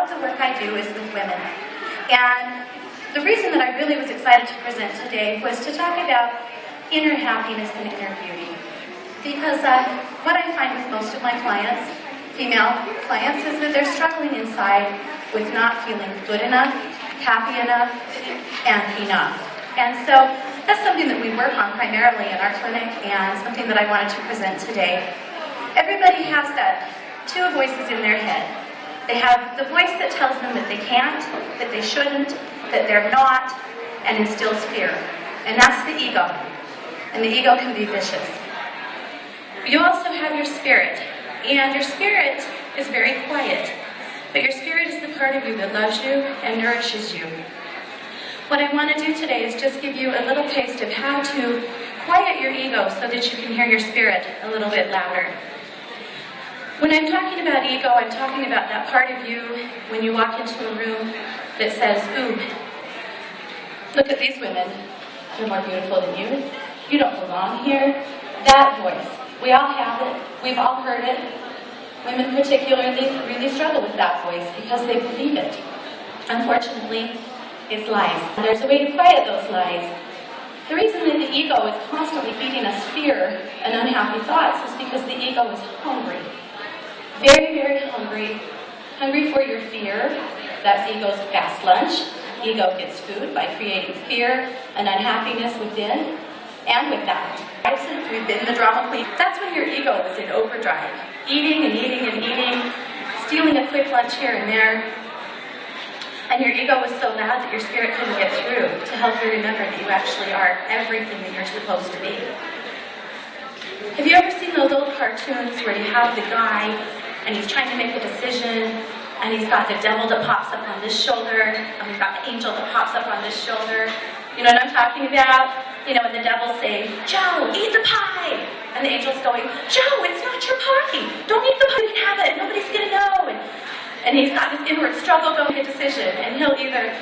of the work I do is with women. And the reason that I really was excited to present today was to talk about inner happiness and inner beauty. Because what I find with most of my clients, female clients, is that they're struggling inside with not feeling good enough, happy enough, and enough. And so that's something that we work on primarily in our clinic, and something that I wanted to present today. Everybody has that two voices in their head. They have the voice that tells them that they can't, that they shouldn't, that they're not, and instills fear. And that's the ego. And the ego can be vicious. You also have your spirit. And your spirit is very quiet. But your spirit is the part of you that loves you and nourishes you. What I want to do today is just give you a little taste of how to quiet your ego so that you can hear your spirit a little bit louder. When I'm talking about ego, I'm talking about that part of you when you walk into a room that says, ooh, look at these women. They're more beautiful than you. You don't belong here. That voice. We all have it. We've all heard it. Women particularly really struggle with that voice because they believe it. Unfortunately, it's lies. There's a way to quiet those lies. The reason that the ego is constantly feeding us fear and unhappy thoughts is because the ego is hungry. Very, very hungry. Hungry for your fear. That's ego's fast lunch. Ego gets food by creating fear and unhappiness within and with that. We've been the drama queen. That's when your ego is in overdrive. Eating and eating and eating, stealing a quick lunch here and there. And your ego was so loud that your spirit couldn't get through to help you remember that you actually are everything that you're supposed to be. Have you ever seen those old cartoons where you have the guy and he's trying to make a decision and he's got the devil that pops up on this shoulder and he's got the angel that pops up on this shoulder? You know what I'm talking about? You know, when the devil's saying, Joe, eat the pie! And the angel's going, Joe, it's not your pie! Don't eat the pie, you can have it, nobody's gonna know! And he's got this inward struggle going to make a decision, and he'll either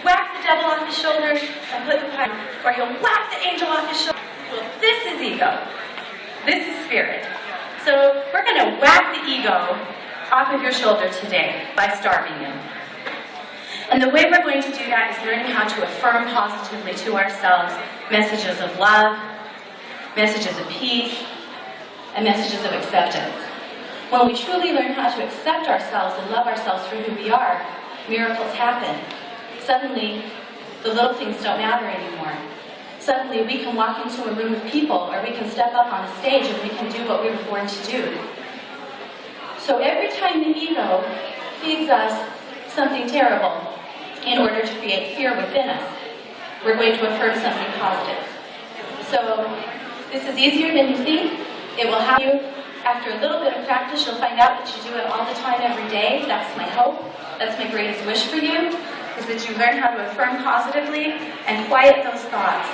whack the devil off his shoulder and put the pie, or he'll whack the angel off his shoulder. Well, this is ego. This is spirit. So we're gonna whack the ego off of your shoulder today by starving you. And the way we're going to do that is learning how to affirm positively to ourselves messages of love, messages of peace, and messages of acceptance. When we truly learn how to accept ourselves and love ourselves for who we are, miracles happen. Suddenly, the little things don't matter anymore. Suddenly, we can walk into a room of people, or we can step up on a stage and we can do what we were born to do. So every time the ego feeds us something terrible in order to create fear within us, we're going to affirm something positive. So this is easier than you think. It will have you, after a little bit of practice, you'll find out that you do it all the time, every day. That's my hope. That's my greatest wish for you, is that you learn how to affirm positively and quiet those thoughts.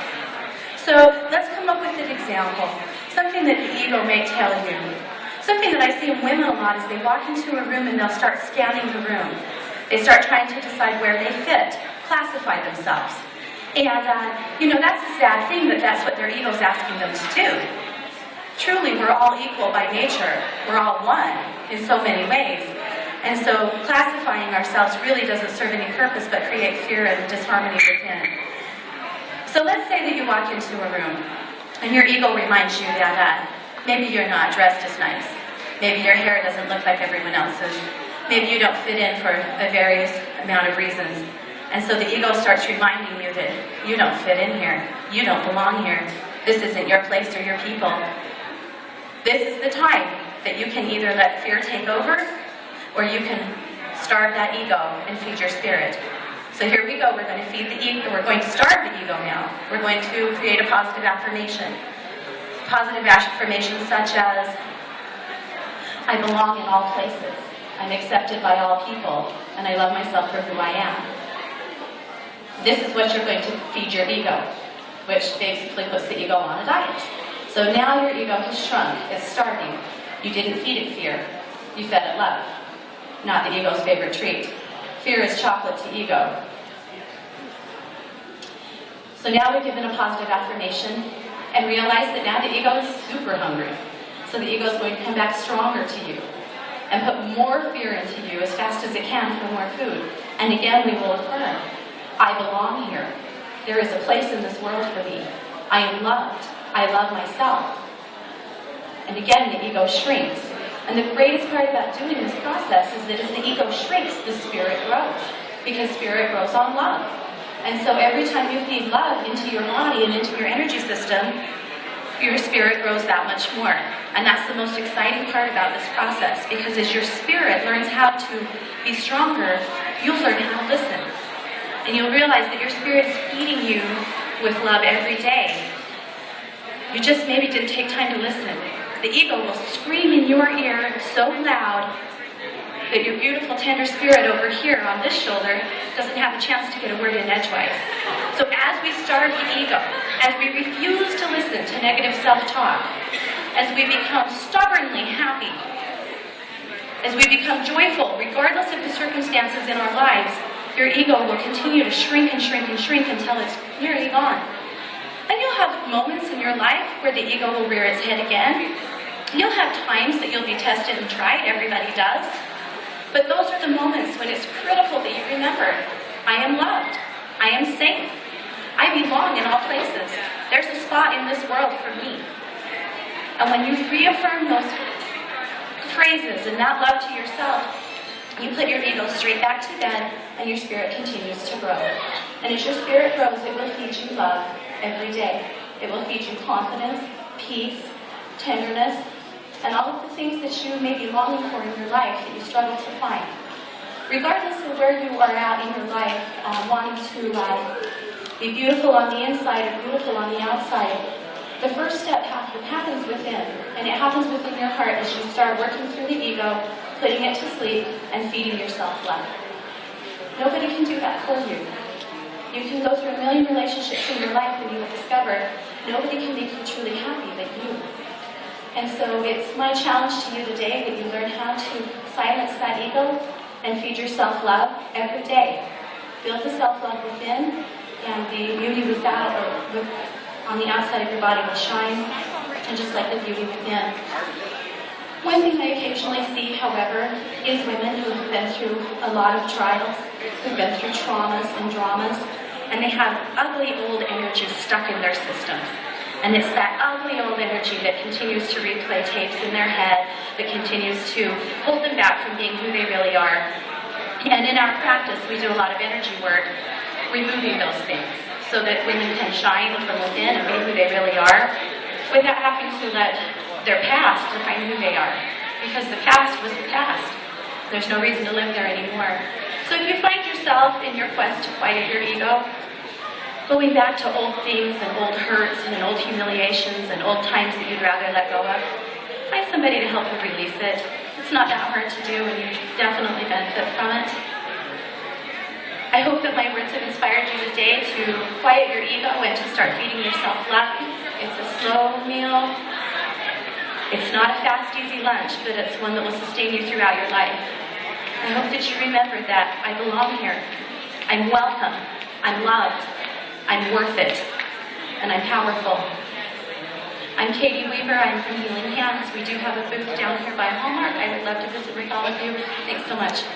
So let's come up with an example, something that the ego may tell you. Something that I see in women a lot is they walk into a room and they'll start scanning the room. They start trying to decide where they fit, classify themselves. And, that's a sad thing that that's what their ego's asking them to do. Truly, we're all equal by nature. We're all one in so many ways. And so classifying ourselves really doesn't serve any purpose but create fear and disharmony within. So let's say that you walk into a room and your ego reminds you that maybe you're not dressed as nice. Maybe your hair doesn't look like everyone else's. Maybe you don't fit in for a various amount of reasons. And so the ego starts reminding you that you don't fit in here. You don't belong here. This isn't your place or your people. This is the time that you can either let fear take over or you can starve that ego and feed your spirit. So here we go. We're going to feed the ego. We're going to starve the ego now. We're going to create a positive affirmation. Positive affirmations such as, I belong in all places. I'm accepted by all people, and I love myself for who I am. This is what you're going to feed your ego, which basically puts the ego on a diet. So now your ego has shrunk. It's starving. You didn't feed it fear. You fed it love. Not the ego's favorite treat. Fear is chocolate to ego. So now we've given a positive affirmation and realize that now the ego is super hungry. So the ego is going to come back stronger to you. and put more fear into you as fast as it can for more food. And again, we will affirm, I belong here. There is a place in this world for me. I am loved. I love myself. And again, the ego shrinks. And the greatest part about doing this process is that as the ego shrinks, the spirit grows. Because spirit grows on love. And so every time you feed love into your body and into your energy system, your spirit grows that much more. And that's the most exciting part about this process, because as your spirit learns how to be stronger, you'll learn how to listen. And you'll realize that your spirit is feeding you with love every day. You just maybe didn't take time to listen. The ego will scream in your ear so loud that your beautiful, tender spirit over here on this shoulder doesn't have a chance to get a word in edgewise. So as we starve the ego, as we refuse to listen to negative self-talk, as we become stubbornly happy, as we become joyful, regardless of the circumstances in our lives, your ego will continue to shrink and shrink and shrink until it's nearly gone. And you'll have moments in your life where the ego will rear its head again. You'll have times that you'll be tested and tried. Everybody does. But those are the moments when it's critical that you remember, I am loved. I am safe. I belong in all places. There's a spot in this world for me. And when you reaffirm those phrases and that love to yourself, you put your ego straight back to bed and your spirit continues to grow. And as your spirit grows, it will feed you love every day. It will feed you confidence, peace, tenderness, and all of the things that you may be longing for in your life that you struggle to find. Regardless of where you are at in your life, wanting to be beautiful on the inside or beautiful on the outside, the first step happens within, and it happens within your heart as you start working through the ego, putting it to sleep, and feeding yourself love. Nobody can do that for you. You can go through a million relationships in your life and you will discover nobody can make you truly happy but you. And so it's my challenge to you today that you learn how to silence that ego and feed yourself love every day. Build the self-love within, and the beauty without or on the outside of your body will shine, and just like the beauty within. One thing I occasionally see, however, is women who have been through a lot of trials, who've been through traumas and dramas, and they have ugly old energy stuck in their systems. And it's that ugly old energy that continues to replay tapes in their head, that continues to hold them back from being who they really are. And in our practice, we do a lot of energy work, removing those things, so that women can shine from within and be who they really are, without having to let their past define who they are. Because the past was the past. There's no reason to live there anymore. So if you find yourself in your quest to quiet your ego, going back to old things and old hurts and old humiliations and old times that you'd rather let go of, find somebody to help you release it. It's not that hard to do, and you definitely benefit from it. I hope that my words have inspired you today to quiet your ego and to start feeding yourself love. It's a slow meal. It's not a fast, easy lunch, but it's one that will sustain you throughout your life. I hope that you remember that I belong here. I'm welcome. I'm loved. I'm worth it, and I'm powerful. I'm Katie Weaver. I'm from Healing Hands. We do have a booth down here by Hallmark. I would love to visit with all of you. Thanks so much.